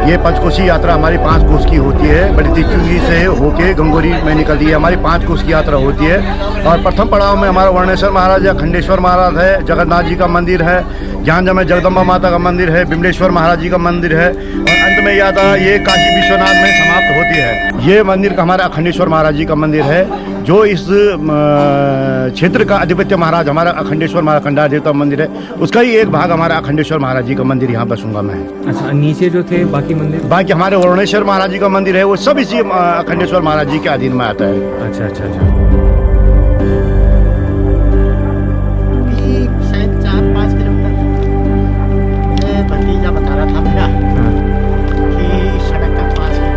ये पंचकोशी यात्रा हमारी 5 कोस की होती है। बड़ी तिचुंगी से होके गंगोरी में निकलती है। हमारी 5 कोस की यात्रा होती है। और प्रथम पड़ाव में हमारा वर्णेश्वर महाराज है, खंडेश्वर महाराज है, जगन्नाथ जी का मंदिर है, झांझा में जगदम्बा माता का मंदिर है, बिमलेश्वर महाराज जी का मंदिर है, और अंत में यात्रा ये काशी विश्वनाथ में समाप्त होती है। ये मंदिर का हमारा अखंडेश्वर महाराज जी का मंदिर है, जो इस क्षेत्र का अधिपत्य महाराज हमारा अखंडेश्वर महाराज खंडार देवता मंदिर है, उसका ही एक भाग हमारा अखंडेश्वर महाराज जी का मंदिर यहाँ पर सुंगा में है। अच्छा, नीचे जो थे बाकी मंदिर? बाकी हमारे वर्णेश्वर महाराज जी का मंदिर है, वो सब इसी अखंडेश्वर महाराज जी के अधीन में आता है। अच्छा अच्छा अच्छा। शायद 4-5 किलोमीटर भतीजा बता रहा था मेरा कि सड़क का पास है।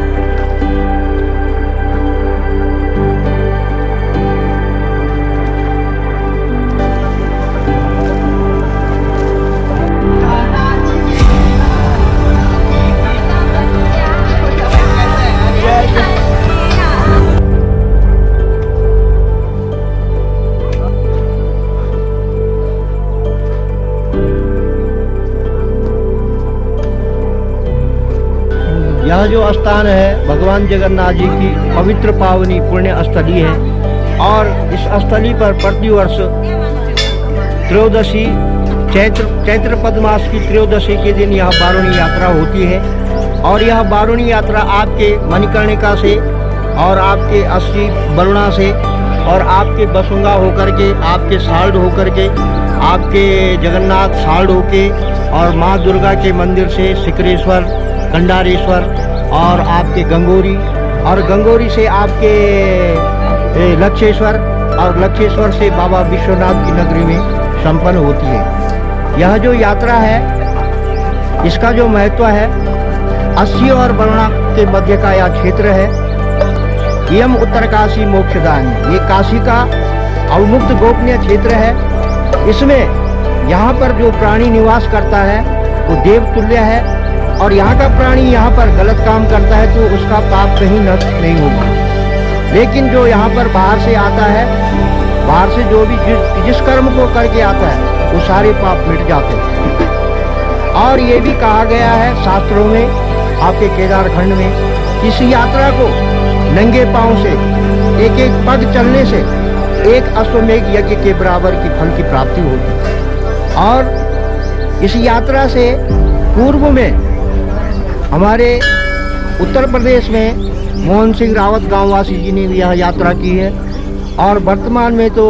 यह जो स्थान है भगवान जगन्नाथ जी की पवित्र पावनी पुण्य स्थली है, और इस स्थली पर प्रतिवर्ष त्रयोदशी चैत्र पद मास की त्रयोदशी के दिन यह बारुणी यात्रा होती है। और यह बारुणी यात्रा आपके मणिकर्णिका से और आपके अस्सी वरुणा से और आपके बसुंगा होकर के, आपके साल्ड होकर के, आपके जगन्नाथ साल्ड होके, और माँ दुर्गा के मंदिर से सिकरेश्वर, कंडारेश्वर, और आपके गंगोरी, और गंगोरी से आपके लक्षेश्वर, और लक्षेश्वर से बाबा विश्वनाथ की नगरी में संपन्न होती है। यह जो यात्रा है, इसका जो महत्व है, अस्सी और वरुणा के मध्य का यह क्षेत्र है। यम उत्तरकाशी मोक्षदान, ये काशी का अवमुक्त गोपनीय क्षेत्र है। इसमें यहाँ पर जो प्राणी निवास करता है वो देवतुल्य है, और यहाँ का प्राणी यहाँ पर गलत काम करता है तो उसका पाप कहीं नष्ट नहीं होगा। लेकिन जो यहाँ पर बाहर से आता है, बाहर से जो भी जिस कर्म को करके आता है वो सारे पाप मिट जाते हैं। और ये भी कहा गया है शास्त्रों में, आपके केदार खंड में, इस यात्रा को नंगे पांव से एक एक पग चलने से एक अश्वमेघ यज्ञ के बराबर की फल की प्राप्ति होगी। और इस यात्रा से पूर्व में हमारे उत्तर प्रदेश में मोहन सिंह रावत गांववासी जी ने भी यह यात्रा की है। और वर्तमान में तो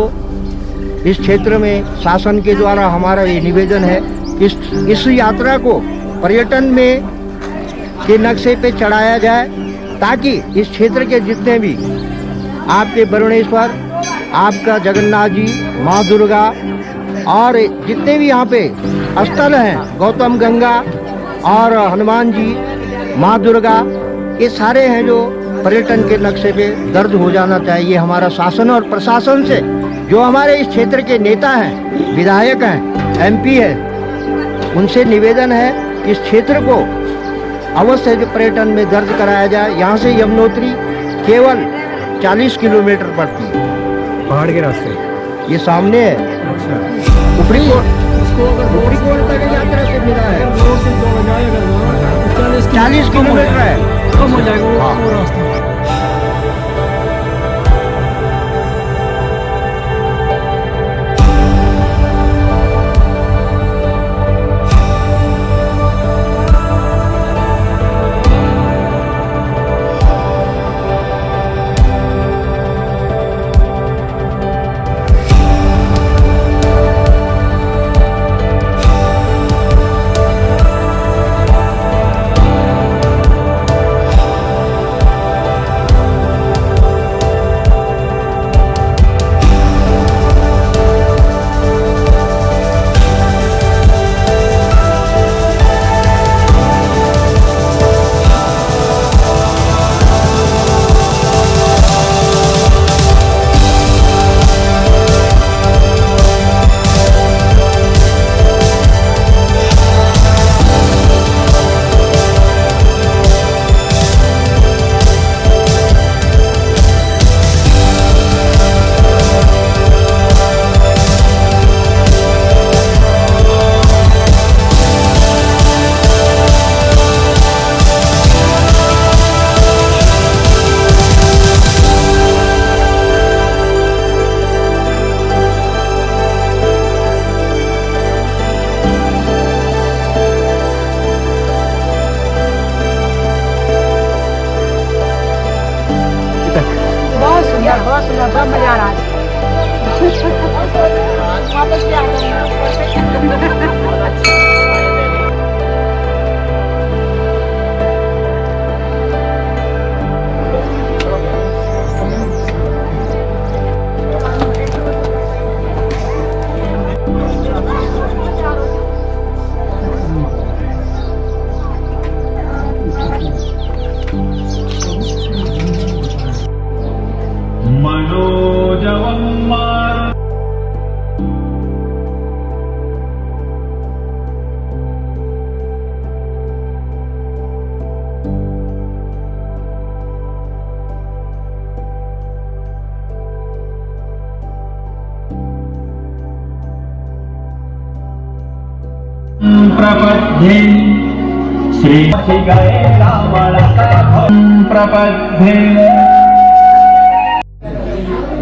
इस क्षेत्र में शासन के द्वारा हमारा ये निवेदन है कि इस यात्रा को पर्यटन में के नक्शे पे चढ़ाया जाए, ताकि इस क्षेत्र के जितने भी आपके वरुणेश्वर, आपका जगन्नाथ जी, माँ दुर्गा, और जितने भी यहाँ पे स्थल हैं, गौतम गंगा और हनुमान जी, माँ दुर्गा, ये सारे हैं जो पर्यटन के नक्शे पे दर्ज हो जाना चाहिए। हमारा शासन और प्रशासन से, जो हमारे इस क्षेत्र के नेता हैं, विधायक हैं, एमपी है, उनसे निवेदन है कि इस क्षेत्र को अवश्य जो पर्यटन में दर्ज कराया जाए। यहाँ से यमुनोत्री केवल 40 किलोमीटर पड़ती है पहाड़ के रास्ते। ये सामने है। अच्छा, ऊपरी कोट तक यात्रा से मिला है, 40 किलोमीटर है। कम हो जाएगा वो हाँ। रास्ता। प्रपद्ये श्री गए प्रपद्ये।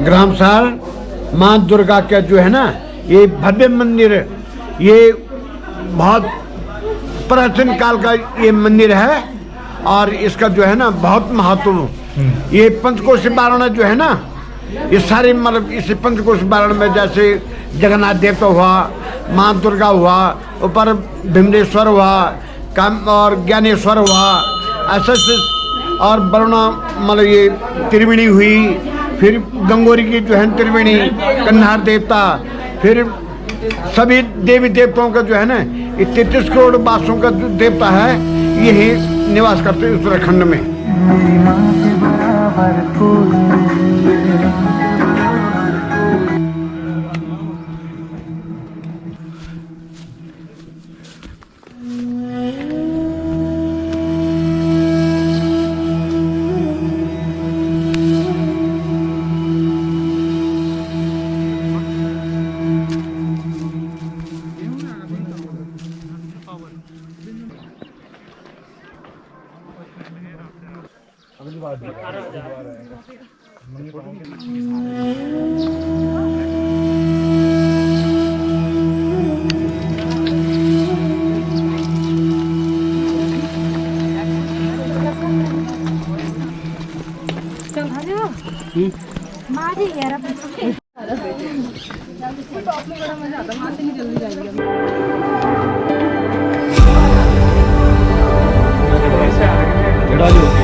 ग्रामसाल माँ दुर्गा का जो है ना ये भव्य मंदिर, ये बहुत प्राचीन काल का ये मंदिर है और इसका जो है ना बहुत महत्व। ये पंचकोशी वाराणा जो है ना, ये सारे मतलब इस पंचकोशी वाराणा में जैसे जगन्नाथ देवता हुआ, माँ दुर्गा हुआ, ऊपर भीमरेश्वर हुआ, काम और ज्ञानेश्वर हुआ, ऐसे और वरुणा मतलब ये त्रिवेणी हुई, फिर गंगोरी की जो है त्रिवेणी, कन्हार देवता, फिर सभी देवी देवताओं का जो है ना ये 33 करोड़ वासों का जो देवता है यही निवास करते हैं उत्तराखंड में। माझी यार जड़ा जो